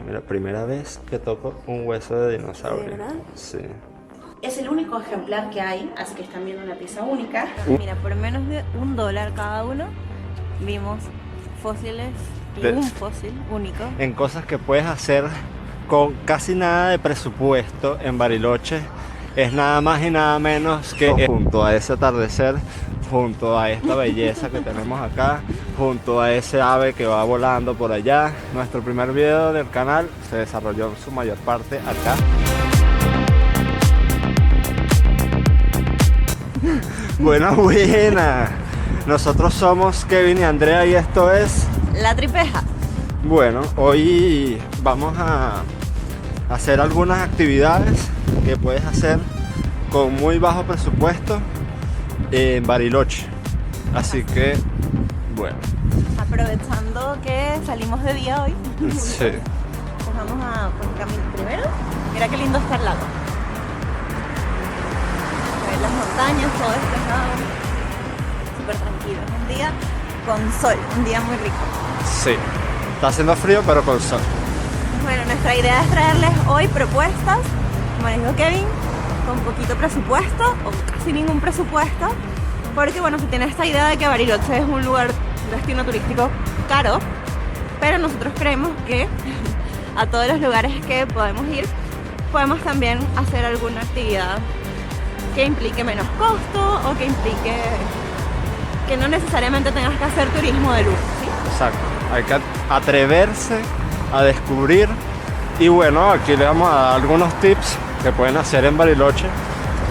Mira, primera vez que toco un hueso de dinosaurio. ¿De verdad? Sí. Es el único ejemplar que hay, así que están viendo una pieza única. Mira, por menos de $1 cada uno vimos fósiles y De- un fósil único. En cosas que puedes hacer con casi nada de presupuesto en Bariloche, es nada más y nada menos que junto a ese atardecer, junto a esta belleza que tenemos acá, junto a ese ave que va volando por allá. Nuestro primer video del canal se desarrolló en su mayor parte acá. Buena, buena. Nosotros somos Kevin y Andrea y esto es... La Tripeja. Bueno, hoy vamos a hacer algunas actividades que puedes hacer con muy bajo presupuesto en Bariloche. Así que, bueno, Aprovechando que salimos de día hoy, sí. pues vamos a caminar primero. Mira qué lindo está el lago. Ver las montañas, todo despejado. Súper tranquilo. Es un día con sol, un día muy rico. Sí, está haciendo frío pero con sol. Bueno, nuestra idea es traerles hoy propuestas, como les dijo Kevin, con poquito presupuesto o casi ningún presupuesto, porque bueno, se tiene esta idea de que Bariloche es un lugar, un destino turístico caro, pero nosotros creemos que a todos los lugares que podemos ir, podemos también hacer alguna actividad que implique menos costo o que implique que no necesariamente tengas que hacer turismo de lujo, ¿sí? Exacto, hay que atreverse a descubrir. Y bueno, aquí les vamos a dar algunos tips que pueden hacer en Bariloche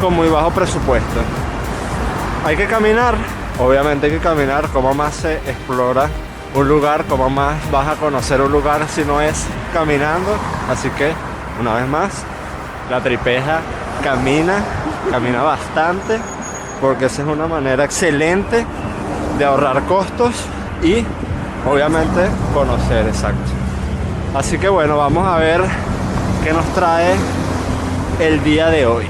con muy bajo presupuesto. Hay que caminar, obviamente hay que caminar. Cómo más se explora un lugar, cómo más vas a conocer un lugar si no es caminando. Así que, una vez más, la Tripeja camina bastante, porque esa es una manera excelente de ahorrar costos y obviamente conocer, exacto. Así que bueno, vamos a ver qué nos trae el día de hoy.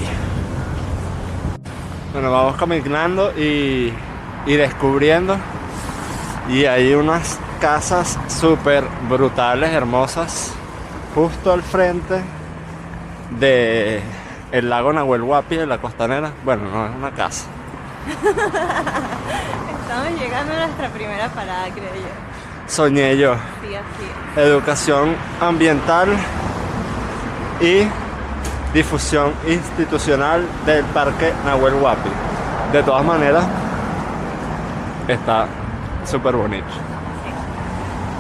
Bueno, vamos caminando y descubriendo, y hay unas casas súper brutales, hermosas, justo al frente de el lago Nahuel Huapi de la Costanera. Bueno, no es una casa. Estamos llegando a nuestra primera parada, creo yo. Soñé yo. Sí, así es. Educación ambiental y difusión institucional del Parque Nahuel Huapi. De todas maneras, está súper bonito.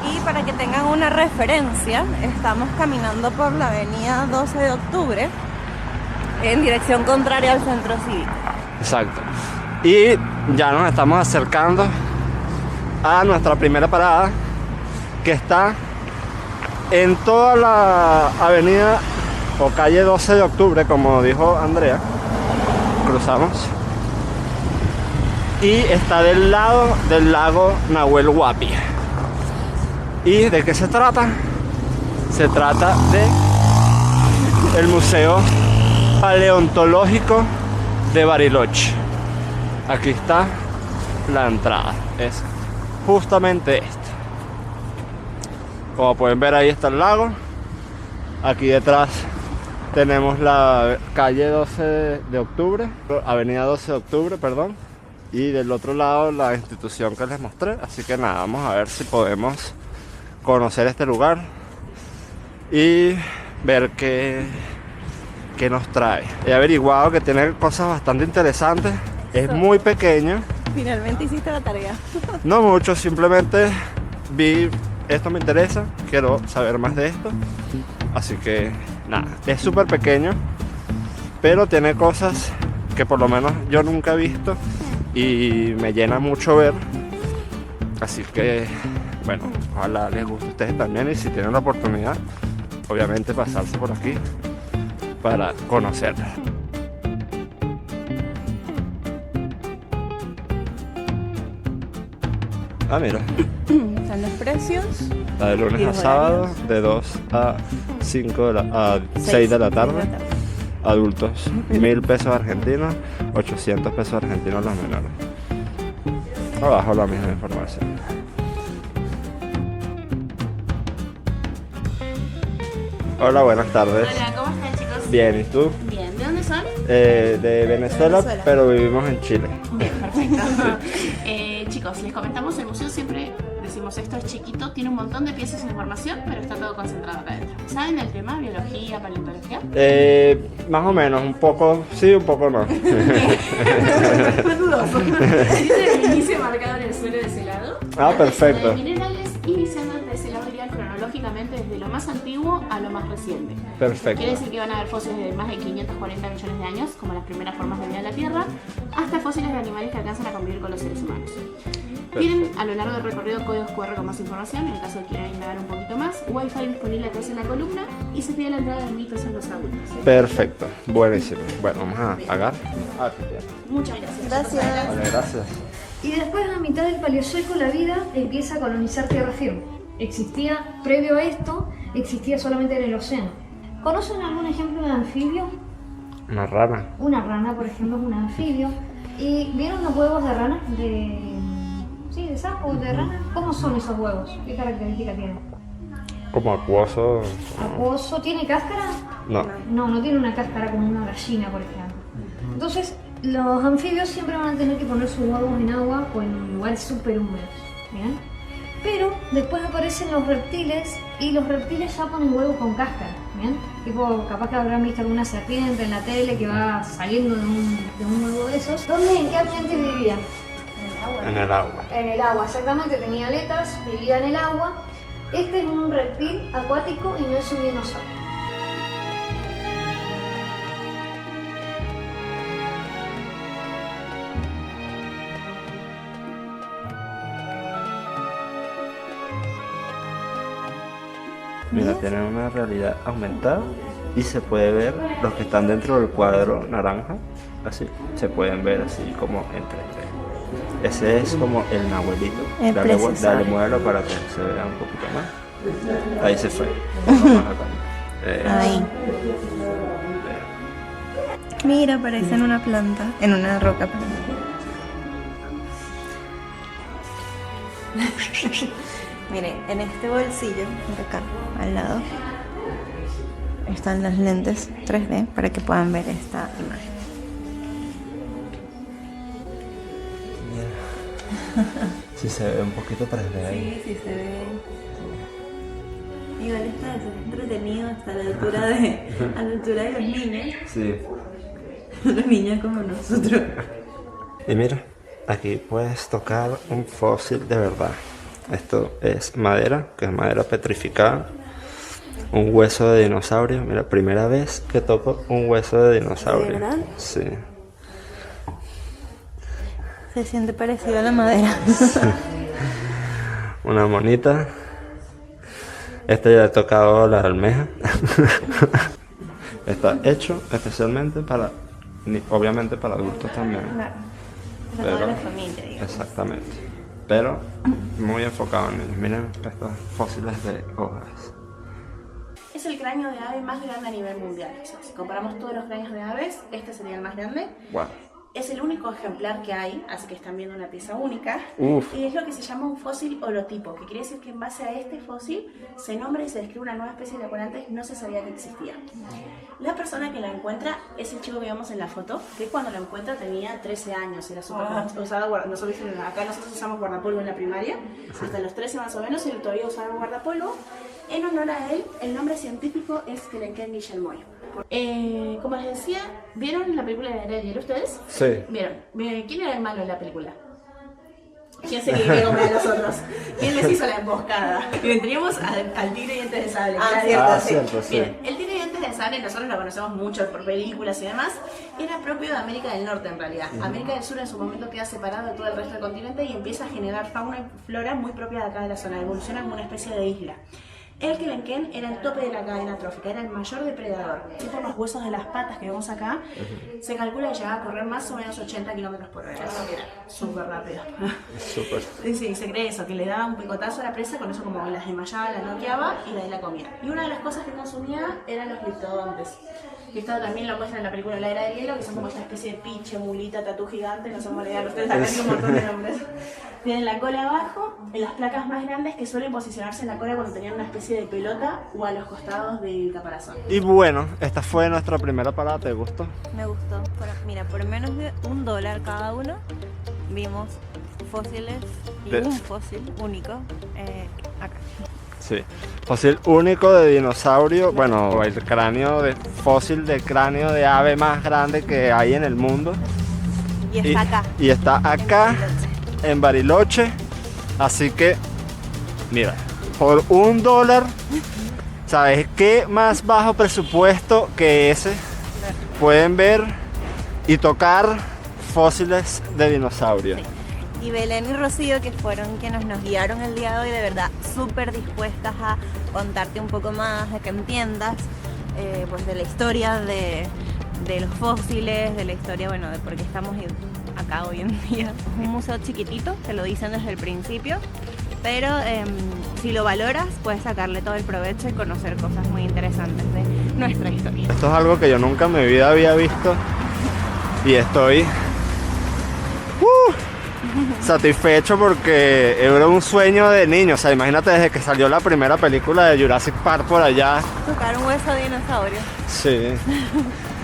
Y para que tengan una referencia, estamos caminando por la avenida 12 de octubre en dirección contraria al centro cívico. Exacto. Y ya nos estamos acercando a nuestra primera parada, que está en toda la avenida o calle 12 de octubre, como dijo Andrea. Cruzamos y está del lado del lago Nahuel Huapi. ¿Y de qué se trata? Se trata de el Museo Paleontológico de Bariloche. Aquí está la entrada, es justamente esta. Como pueden ver, ahí está el lago. Aquí detrás tenemos la calle 12 de octubre, avenida 12 de octubre, perdón. Y del otro lado la institución que les mostré. Así que nada, vamos a ver si podemos conocer este lugar y ver qué nos trae. He averiguado que tiene cosas bastante interesantes. Es muy pequeño. Finalmente hiciste la tarea. No mucho, simplemente vi, esto me interesa, quiero saber más de esto. Así que nada, es súper pequeño, pero tiene cosas que por lo menos yo nunca he visto y me llena mucho ver. Así que bueno, ojalá les guste a ustedes también, y si tienen la oportunidad, obviamente pasarse por aquí para conocerla. Ah, mira. Están los precios. La de ¿Y lunes a los sábado, horarios? de 2 a 6 de la tarde. Adultos, 1.000 pesos argentinos, 800 pesos argentinos los menores. Abajo la misma información. Hola, buenas tardes. Hola, ¿cómo están, chicos? Bien, ¿y tú? Bien, ¿de dónde son? De Venezuela, pero vivimos en Chile. Bien, perfecto. Chicos, les comentamos, el museo siempre decimos esto es chiquito, tiene un montón de piezas de información, pero está todo concentrado acá adentro. ¿Saben del tema? ¿Biología, paleontología? Más o menos, un poco sí, un poco no. Fue dudoso. Dice el inicio marcado en el suelo de ese lado. Ah, perfecto. De minerales, iniciando desde ese lado irían cronológicamente desde lo más antiguo a lo más reciente. Perfecto. Quiere decir que van a haber fósiles de más de 540 millones de años, como las primeras formas de vida en la Tierra, hasta fósiles de animales que alcanzan a convivir con los seres humanos. Tienen a lo largo del recorrido códigos QR con más información, en el caso de que quieran indagar un poquito más, Wi-Fi disponible atrás en la columna y se pide la entrada de 1000 pesos en los adultos. Perfecto, buenísimo. Bueno, vamos a pagar. Muchas gracias. Gracias. Vale, gracias. Y después, a mitad del Paleozoico, la vida empieza a colonizar tierra firme. Existía, previo a esto, existía solamente en el océano. ¿Conocen algún ejemplo de anfibio? Una rana. Una rana, por ejemplo, es un anfibio. ¿Y vieron los huevos de rana? Sí, de sapo, de rana. ¿Cómo son esos huevos? ¿Qué característica tienen? Como acuoso. ¿Acuoso? ¿Tiene cáscara? No. No, no tiene una cáscara como una gallina, por ejemplo. Entonces, los anfibios siempre van a tener que poner sus huevos en agua o en lugares súper húmedos. ¿Bien? Pero después aparecen los reptiles y los reptiles ya ponen huevos con cáscara. ¿Bien? Tipo, capaz que habrán visto alguna serpiente en la tele que va saliendo de un huevo de esos. ¿En qué ambiente vivían? En el agua. En el agua, exactamente. Tenía aletas, vivía en el agua. Este es un reptil acuático y no es un dinosaurio. Mira, tienen una realidad aumentada y se puede ver los que están dentro del cuadro naranja, así, se pueden ver así como en 3D. Ese es como el nahuelito. Es precioso. Dale, muévelo para que se vea un poquito más. Ahí se fue. Vamos acá. Ahí. Mira, parece en una planta, en una roca. Miren, en este bolsillo, de acá, al lado, están las lentes 3D para que puedan ver esta imagen. Sí se ve un poquito 3D ahí. Sí, se ve. Igual está entretenido hasta la altura de los niños. Sí. Los niños como nosotros. Y mira, aquí puedes tocar un fósil de verdad. Esto es madera, que es madera petrificada. Un hueso de dinosaurio. Mira, primera vez que toco un hueso de dinosaurio. ¿De verdad? Sí. Se siente parecido a la madera. Una monita. Este ya he tocado la almeja. Está hecho especialmente para, obviamente para adultos también. Claro. Para toda la familia, digamos. Exactamente. Pero muy enfocado en niños. Miren estos fósiles de hojas. Es el cráneo de ave más grande a nivel mundial. O sea, si comparamos todos los cráneos de aves, este sería el más grande. Wow. Es el único ejemplar que hay, así que están viendo una pieza única. Uf. Y es lo que se llama un fósil holotipo, que quiere decir que en base a este fósil se nombra y se describe una nueva especie de la cual antes no se sabía que existía. La persona que la encuentra es el chico que vemos en la foto, que cuando lo encuentra tenía 13 años, era súper nosotros usamos guardapolvo en la primaria, hasta los 13 más o menos, y todavía usaba guardapolvo. En honor a él, el nombre científico es Kelenken Guillermoy. Como les decía, ¿vieron la película de la Era de Hielo ustedes? Sí. ¿Vieron? ¿Quién era el malo en la película? ¿Quién se quería comer a los otros? ¿Quién les hizo la emboscada? Y teníamos al tigre y dientes de sable. Cierto, sí. Miren, el tigre y dientes de sable nosotros lo conocemos mucho por películas y demás. Era propio de América del Norte en realidad. América del Sur en su momento queda separado de todo el resto del continente y empieza a generar fauna y flora muy propia de acá de la zona. Evoluciona como una especie de isla. El Kelenken era el tope de la cadena trófica, era el mayor depredador. Y por los huesos de las patas que vemos acá, se calcula que llegaba a correr más o menos 80 km por hora. Eso era súper rápido. Súper. Sí, se cree eso, que le daba un picotazo a la presa, con eso como las desmayaba, la noqueaba y de ahí la comía. Y una de las cosas que consumía eran los gliptodontes. Y esto también lo muestra en la película La Era del Hielo, que son como esta especie de piche, mulita, tatú gigante, no sé cómo le dan ustedes, acá hay un montón de nombres. Tienen la cola abajo, en las placas más grandes que suelen posicionarse en la cola cuando tenían una especie especie de pelota o a los costados del caparazón. Y bueno, esta fue nuestra primera parada, ¿te gustó? Me gustó. Mira, por menos de $1 cada uno vimos fósiles y un fósil único acá. Sí, fósil único de dinosaurio, bueno, el cráneo de fósil de cráneo de ave más grande que hay en el mundo. Y está acá. Y está acá en Bariloche. en Bariloche. Así que, mira, por $1, ¿sabes qué más bajo presupuesto que ese? Pueden ver y tocar fósiles de dinosaurio. Sí. Y Belén y Rocío, que fueron quienes nos guiaron el día de hoy, de verdad súper dispuestas a contarte un poco más, a que entiendas pues de la historia de los fósiles, de la historia, bueno, de por qué estamos acá hoy en día. Es un museo chiquitito, te lo dicen desde el principio, pero si lo valoras puedes sacarle todo el provecho y conocer cosas muy interesantes de nuestra historia. Esto es algo que yo nunca en mi vida había visto y estoy satisfecho porque era un sueño de niño. O sea, imagínate desde que salió la primera película de Jurassic Park por allá. Tocar un hueso de dinosaurio. Sí.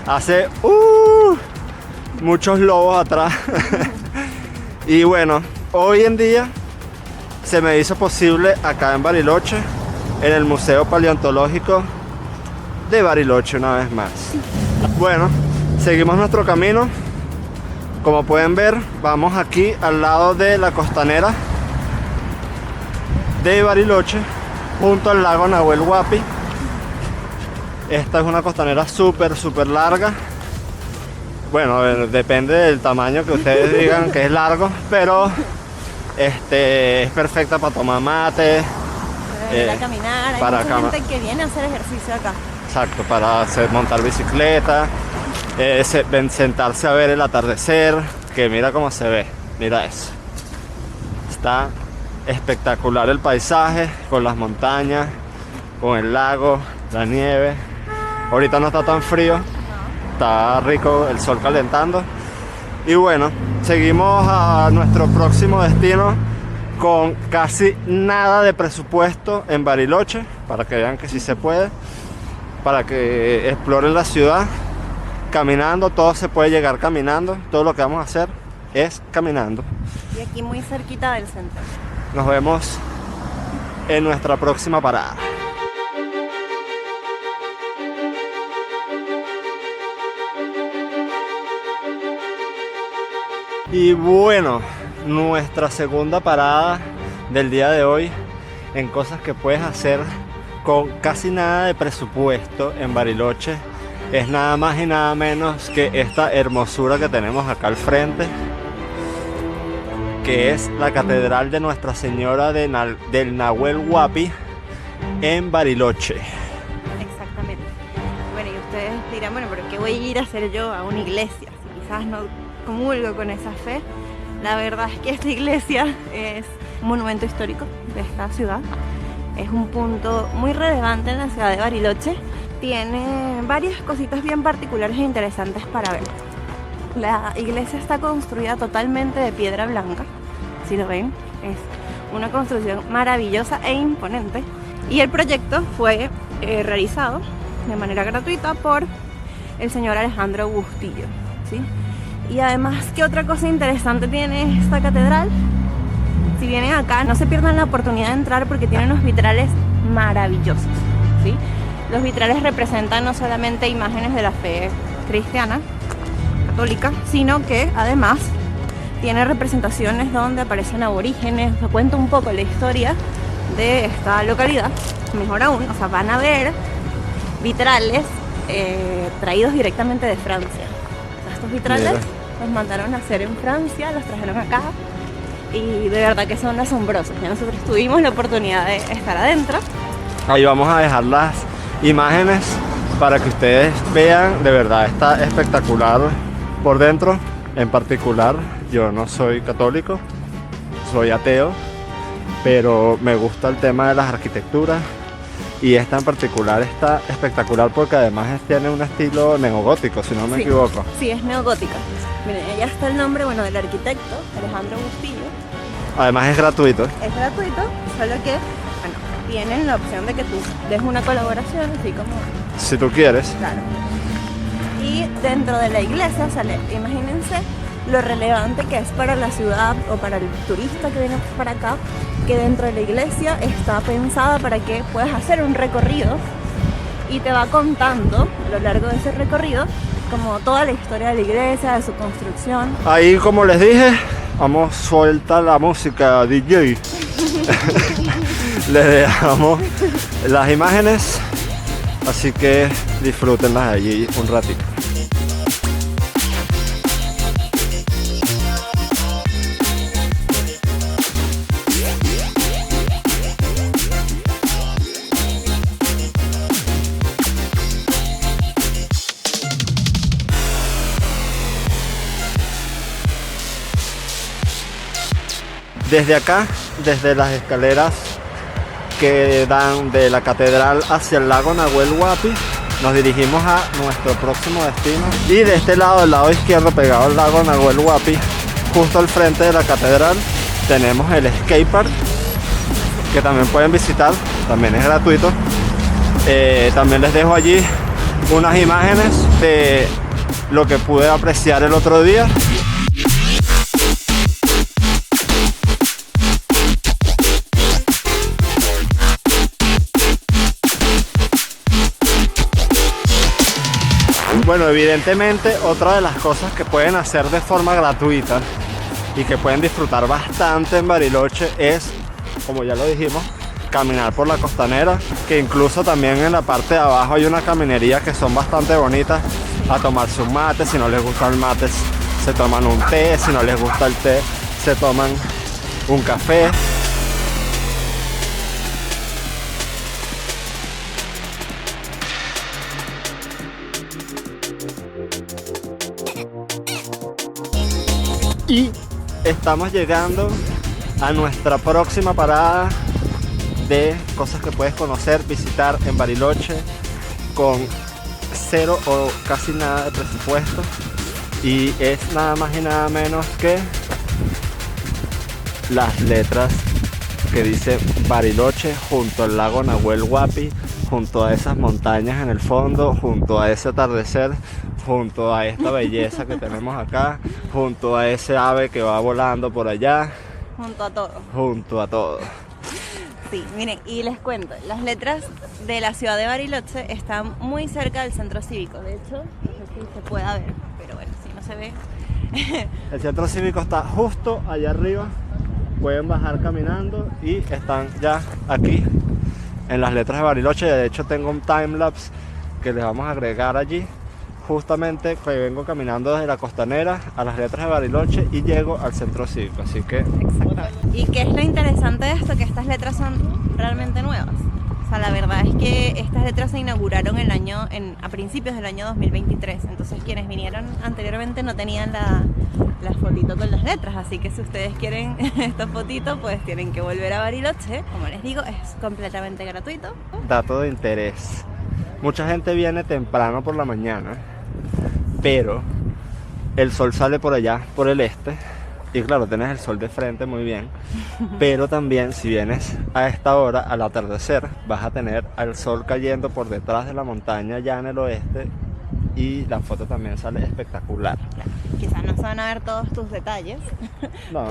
Hace muchos lobos atrás. Y bueno, hoy en día se me hizo posible acá en Bariloche, en el Museo Paleontológico de Bariloche una vez más. Bueno, seguimos nuestro camino. Como pueden ver, vamos aquí al lado de la costanera de Bariloche, junto al lago Nahuel Huapi. Esta es una costanera súper larga. Bueno, depende del tamaño que ustedes digan que es largo, pero es perfecta para tomar mate. Para venir a caminar, hay mucha gente que viene a hacer ejercicio acá. Exacto, para montar bicicleta. Sentarse a ver el atardecer, que mira cómo se ve, mira eso. Está espectacular el paisaje, con las montañas, con el lago, la nieve. Ahorita no está tan frío, está rico el sol calentando. Y bueno, seguimos a nuestro próximo destino con casi nada de presupuesto en Bariloche, para que vean que sí se puede, para que exploren la ciudad. Caminando, todo se puede llegar caminando. Todo lo que vamos a hacer es caminando. Y aquí muy cerquita del centro. Nos vemos en nuestra próxima parada. Y bueno, nuestra segunda parada del día de hoy en cosas que puedes hacer con casi nada de presupuesto en Bariloche es nada más y nada menos que esta hermosura que tenemos acá al frente, que es la Catedral de Nuestra Señora del Nahuel Huapi en Bariloche. Exactamente. Bueno, y ustedes dirán, bueno, pero ¿qué voy a ir a hacer yo a una iglesia? Si quizás no comulgo con esa fe. La verdad es que esta iglesia es un monumento histórico de esta ciudad. Es un punto muy relevante en la ciudad de Bariloche. Tiene varias cositas bien particulares e interesantes para ver. La iglesia está construida totalmente de piedra blanca, si lo ven, es una construcción maravillosa e imponente. Y el proyecto fue realizado de manera gratuita por el señor Alejandro Bustillo, ¿sí? Y además, ¿qué otra cosa interesante tiene esta catedral? Si vienen acá, no se pierdan la oportunidad de entrar porque tiene unos vitrales maravillosos, ¿sí? Los vitrales representan no solamente imágenes de la fe cristiana, católica, sino que además tiene representaciones donde aparecen aborígenes, o sea, cuenta un poco la historia de esta localidad. Mejor aún, o sea, van a ver vitrales traídos directamente de Francia. O sea, estos vitrales los mandaron a hacer en Francia, los trajeron acá y de verdad que son asombrosos. Ya nosotros tuvimos la oportunidad de estar adentro. Ahí vamos a dejar las imágenes para que ustedes vean, de verdad está espectacular por dentro. En particular, yo no soy católico, soy ateo, pero me gusta el tema de las arquitecturas y esta en particular está espectacular porque además tiene un estilo neogótico, si no me equivoco. Sí, es neogótica. Miren, allá está el nombre, bueno, del arquitecto, Alejandro Bustillo. Además es gratuito. Es gratuito, solo que, bueno, tienen la opción de que tú des una colaboración, así como... Si tú quieres. Claro. Y dentro de la iglesia sale, imagínense lo relevante que es para la ciudad o para el turista que viene para acá, que dentro de la iglesia está pensada para que puedas hacer un recorrido y te va contando a lo largo de ese recorrido como toda la historia de la iglesia, de su construcción. Ahí, como les dije, vamos, suelta la música, DJ. Les dejamos las imágenes, así que disfrútenlas allí un ratito. Desde acá, desde las escaleras que dan de la catedral hacia el lago Nahuel Huapi, nos dirigimos a nuestro próximo destino. Y de este lado, del lado izquierdo, pegado al lago Nahuel Huapi, justo al frente de la catedral, tenemos el skate park, que también pueden visitar, también es gratuito. También les dejo allí unas imágenes de lo que pude apreciar el otro día. Bueno, evidentemente otra de las cosas que pueden hacer de forma gratuita y que pueden disfrutar bastante en Bariloche es, como ya lo dijimos, caminar por la costanera, que incluso también en la parte de abajo hay una caminería que son bastante bonitas, a tomarse un mate. Si no les gusta el mate, se toman un té. Si no les gusta el té, se toman un café. Y estamos llegando a nuestra próxima parada de cosas que puedes conocer, visitar en Bariloche con cero o casi nada de presupuesto, y es nada más y nada menos que las letras que dice Bariloche junto al lago Nahuel Huapi, junto a esas montañas en el fondo, junto a ese atardecer, junto a esta belleza que tenemos acá, junto a ese ave que va volando por allá, Junto a todo. junto a todo. Sí, miren, y les cuento, las letras de la ciudad de Bariloche están muy cerca del centro cívico. De hecho, no sé si se pueda ver, pero bueno, si no se ve. El centro cívico está justo allá arriba, pueden bajar caminando y están ya aquí en las letras de Bariloche. De hecho tengo un timelapse que les vamos a agregar allí, justamente que vengo caminando desde la costanera a las letras de Bariloche y llego al centro cívico, así que... Exacto. ¿Y qué es lo interesante de esto? Que estas letras son realmente nuevas. O sea, la verdad es que estas letras se inauguraron a principios del año 2023. Entonces quienes vinieron anteriormente no tenían la fotito con las letras. Así que si ustedes quieren esta fotito, pues tienen que volver a Bariloche. Como les digo, es completamente gratuito. Dato de interés: mucha gente viene temprano por la mañana, pero el sol sale por allá, por el este, y claro, tienes el sol de frente muy bien, pero también si vienes a esta hora, al atardecer, vas a tener al sol cayendo por detrás de la montaña ya en el oeste, y la foto también sale espectacular. Quizás no se van a ver todos tus detalles, No.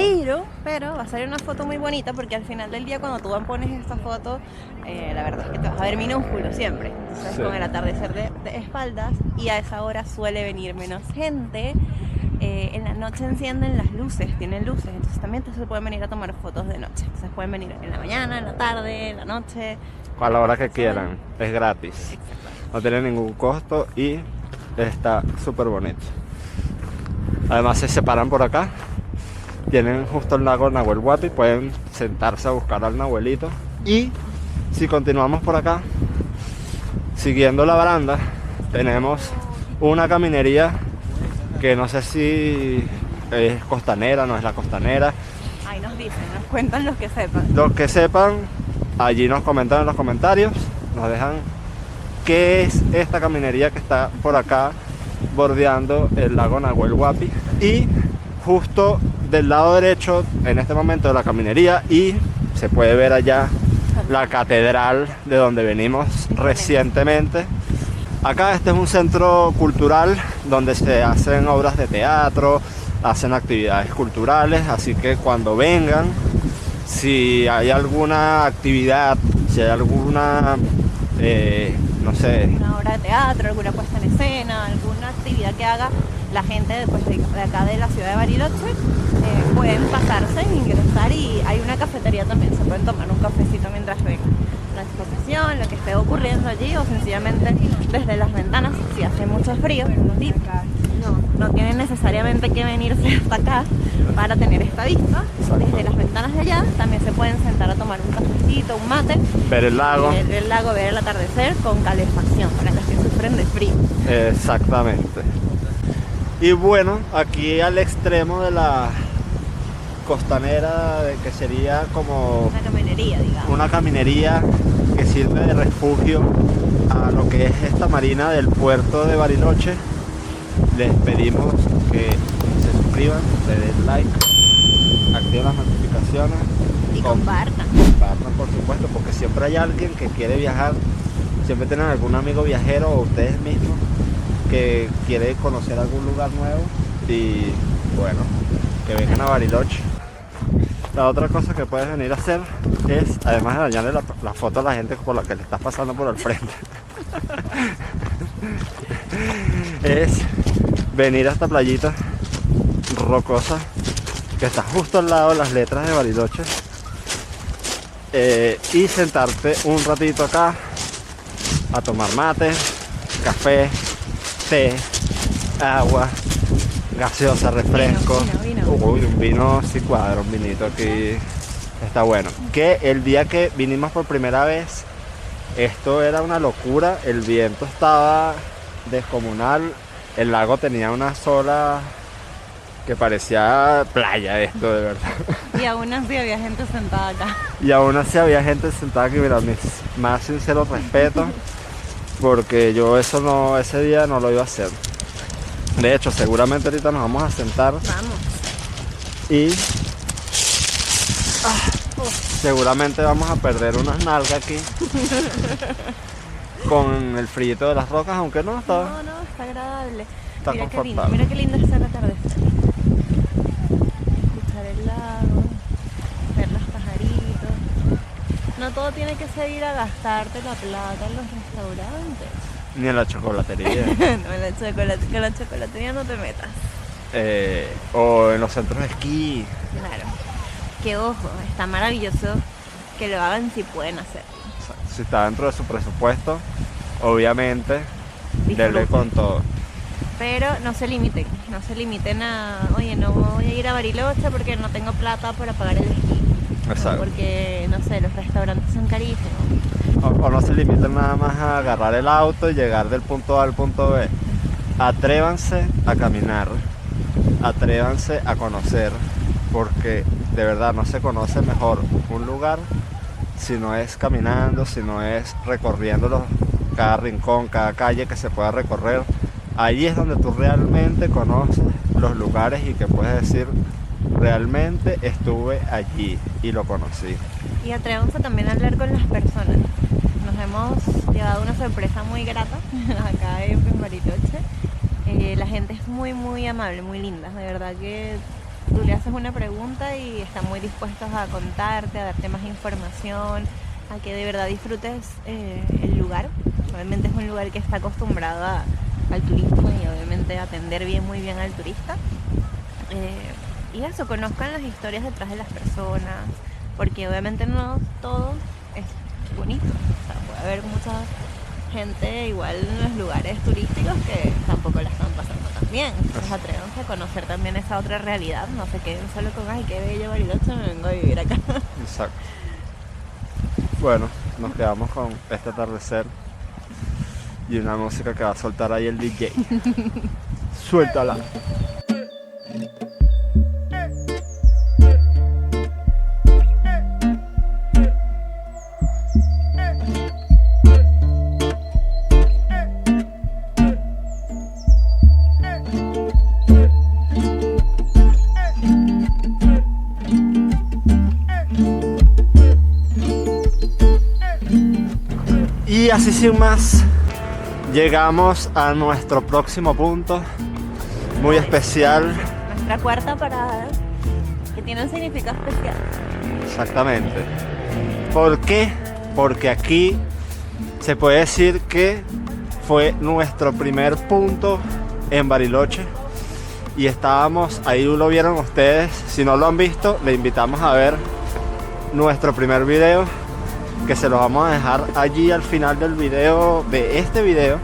pero va a salir una foto muy bonita, porque al final del día cuando tú pones esta foto, la verdad es que te vas a ver minúsculo siempre. Entonces, Sí. con el atardecer de espaldas, y a esa hora suele venir menos gente. En la noche encienden las luces, tienen luces, entonces también se pueden venir a tomar fotos de noche. Entonces pueden venir en la mañana, en la tarde, en la noche. A la hora que quieran, es gratis, no tiene ningún costo y está súper bonito. Además se separan por acá, tienen justo el lago Nahuel Huapi, pueden sentarse a buscar al Nahuelito. Y si continuamos por acá, siguiendo la baranda, tenemos una caminería que no sé si es costanera, no es la costanera. Ahí nos dicen, nos cuentan los que sepan. Los que sepan, allí nos comentan en los comentarios, nos dejan qué es esta caminería que está por acá bordeando el lago Nahuel Huapi. Y justo del lado derecho en este momento de la caminería, y se puede ver allá la catedral de donde venimos recientemente. Acá este es un centro cultural donde se hacen obras de teatro, hacen actividades culturales, así que cuando vengan, si hay alguna actividad, si hay alguna, no sé, una obra de teatro, alguna puesta en escena, alguna actividad que haga la gente pues, de acá de la ciudad de Bariloche, pueden pasarse, ingresar, y hay una cafetería también, se pueden tomar un cafecito mientras ven la exposición, lo que esté ocurriendo allí, o sencillamente desde las ventanas, si hace mucho frío, no tienen necesariamente que venirse hasta acá para tener esta vista. Desde las ventanas de allá también se pueden sentar a tomar un cafecito, un mate, ver el lago. ver el lago, ver el atardecer con calefacción para los que sufren de frío. Exactamente. Y bueno, aquí al extremo de la costanera, que sería como Una caminería, digamos. una caminería que sirve de refugio a lo que es esta marina del puerto de Bariloche, les pedimos que se suscriban, le den like, activen las notificaciones Y compartan. compartan, por supuesto, porque siempre hay alguien que quiere viajar, siempre tienen algún amigo viajero o ustedes mismos que quiere conocer algún lugar nuevo, y bueno, que vengan a Bariloche. La otra cosa que puedes venir a hacer es, además de dañarle la foto a la gente por la que le estás pasando por el frente, es venir a esta playita rocosa que está justo al lado de las letras de Bariloche, y sentarte un ratito acá a tomar mate, café, té, agua, gaseosa, refresco. Vino. Uy, un vino sí cuadra, un vinito aquí está bueno. Que el día que vinimos por primera vez, esto era una locura, el viento estaba descomunal, el lago tenía una sola que parecía playa, esto de verdad. Y aún así había gente sentada acá. Y aún así había gente sentada aquí, mira, mis más sincero respeto, porque yo ese día no lo iba a hacer. De hecho, seguramente ahorita nos vamos a sentar Vamos. y seguramente vamos a perder unas nalgas aquí con el frío de las rocas, aunque no está. No, está agradable. Está Mira qué lindo, confortable. mira qué lindo está el atardecer. Escuchar el lago, ver los pajaritos. No todo tiene que ser ir a gastarte la plata en los restaurantes. Ni en la chocolatería. No, con la chocolatería no te metas. O en los centros de esquí. Claro. Que ojo, está maravilloso que lo hagan si pueden hacerlo. Si está dentro de su presupuesto, obviamente, denle Disfruten. con todo. Pero no se limiten a, oye, no voy a ir a Bariloche porque no tengo plata para pagar el esquí. Exacto. O porque, no sé, los restaurantes son carísimos. O no se limiten nada más a agarrar el auto y llegar del punto A al punto B. Atrévanse a caminar, atrévanse a conocer, porque de verdad no se conoce mejor un lugar si no es caminando, si no es recorriéndolo, cada rincón, cada calle que se pueda recorrer. Ahí es donde tú realmente conoces los lugares y que puedes decir, realmente estuve allí y lo conocí. Y atrévanse también a hablar con las personas. Nos hemos llevado una sorpresa muy grata acá en Bariloche. La gente es muy, muy amable, muy linda. De verdad que tú le haces una pregunta y están muy dispuestos a contarte, a darte más información, a que de verdad disfrutes el lugar. Obviamente es un lugar que está acostumbrado al turismo y obviamente a atender muy bien al turista. Y eso, conozcan las historias detrás de las personas, porque obviamente no todo es bonito. O sea, puede haber mucha gente igual en los lugares turísticos que tampoco la están pasando tan bien. Entonces atrévanse a conocer también esa otra realidad. No se queden solo con, ay, qué bello Bariloche, me vengo a vivir acá. Exacto. Bueno, nos quedamos con este atardecer y una música que va a soltar ahí el DJ. Suéltala. así sin más, llegamos a nuestro próximo punto, muy especial. Nuestra cuarta parada, que tiene un significado especial. Exactamente. ¿Por qué? Porque aquí se puede decir que fue nuestro primer punto en Bariloche. Y estábamos, ahí lo vieron ustedes. Si no lo han visto, le invitamos a ver nuestro primer video, que se los vamos a dejar allí al final del video, de este video,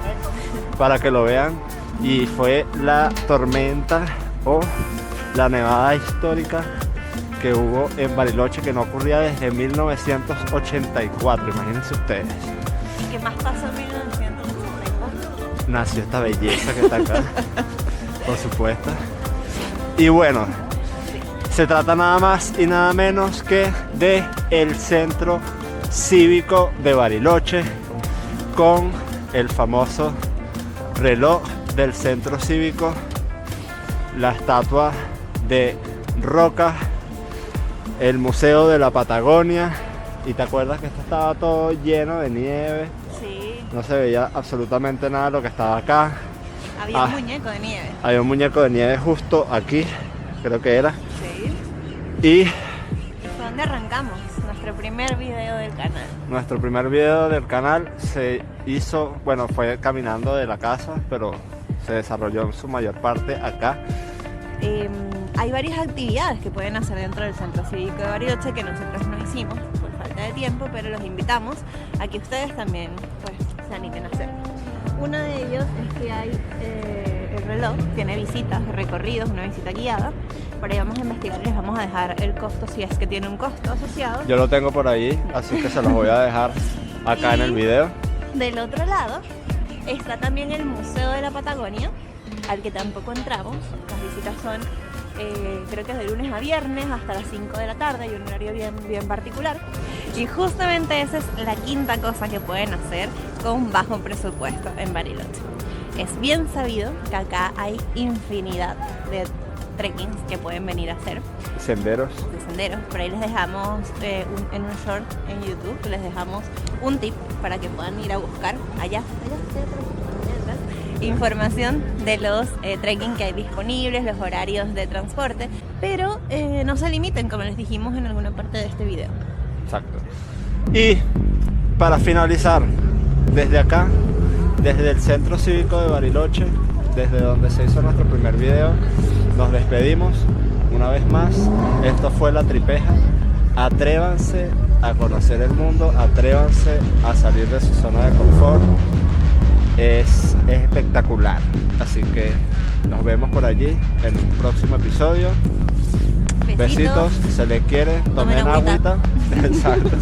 para que lo vean. Y fue la tormenta o la nevada histórica que hubo en Bariloche, que no ocurría desde 1984, imagínense ustedes. ¿Qué más pasó en 1984? Nació esta belleza que está acá, por supuesto. Y bueno, se trata nada más y nada menos que de el Centro Cívico de Bariloche, con el famoso reloj del Centro Cívico, la estatua de Roca, el Museo de la Patagonia. Y te acuerdas que esto estaba todo lleno de nieve, Sí, no se veía absolutamente nada de lo que estaba acá. había un muñeco de nieve. Había un muñeco de nieve justo aquí, creo que era. Sí. Y ¿Fue donde arrancamos? Nuestro primer video del canal. nuestro primer video del canal se hizo, bueno, fue caminando de la casa, pero se desarrolló en su mayor parte acá. Hay varias actividades que pueden hacer dentro del Centro Cívico de Bariloche que nosotros no hicimos por falta de tiempo, pero los invitamos a que ustedes también pues, se animen a hacer. Uno de ellos es que hay el reloj, tiene visitas, recorridos, una visita guiada. Por ahí vamos a investigar y les vamos a dejar el costo, si es que tiene un costo asociado. Yo lo tengo por ahí, así que se los voy a dejar acá en el video. Del otro lado está también el Museo de la Patagonia, al que tampoco entramos. Las visitas son, creo que de lunes a viernes hasta las 5 de la tarde, y un horario bien particular. Y justamente esa es la quinta cosa que pueden hacer con bajo presupuesto en Bariloche. Es bien sabido que acá hay infinidad de trekkings que pueden venir a hacer, Senderos. de senderos. Por ahí les dejamos en un short en YouTube, les dejamos un tip para que puedan ir a buscar allá atrás, información de los trekking que hay disponibles, los horarios de transporte, pero no se limiten, como les dijimos en alguna parte de este video. Exacto. Y para finalizar, desde acá, desde el Centro Cívico de Bariloche, desde donde se hizo nuestro primer video, nos despedimos una vez más. Esto fue La Tripeja. Atrévanse a conocer el mundo, atrévanse a salir de su zona de confort. Es espectacular. Así que nos vemos por allí en un próximo episodio. Besitos, se les quiere, tomen agüita. Exacto.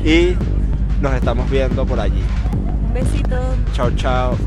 Y nos estamos viendo por allí. Un besito. Chao, chao.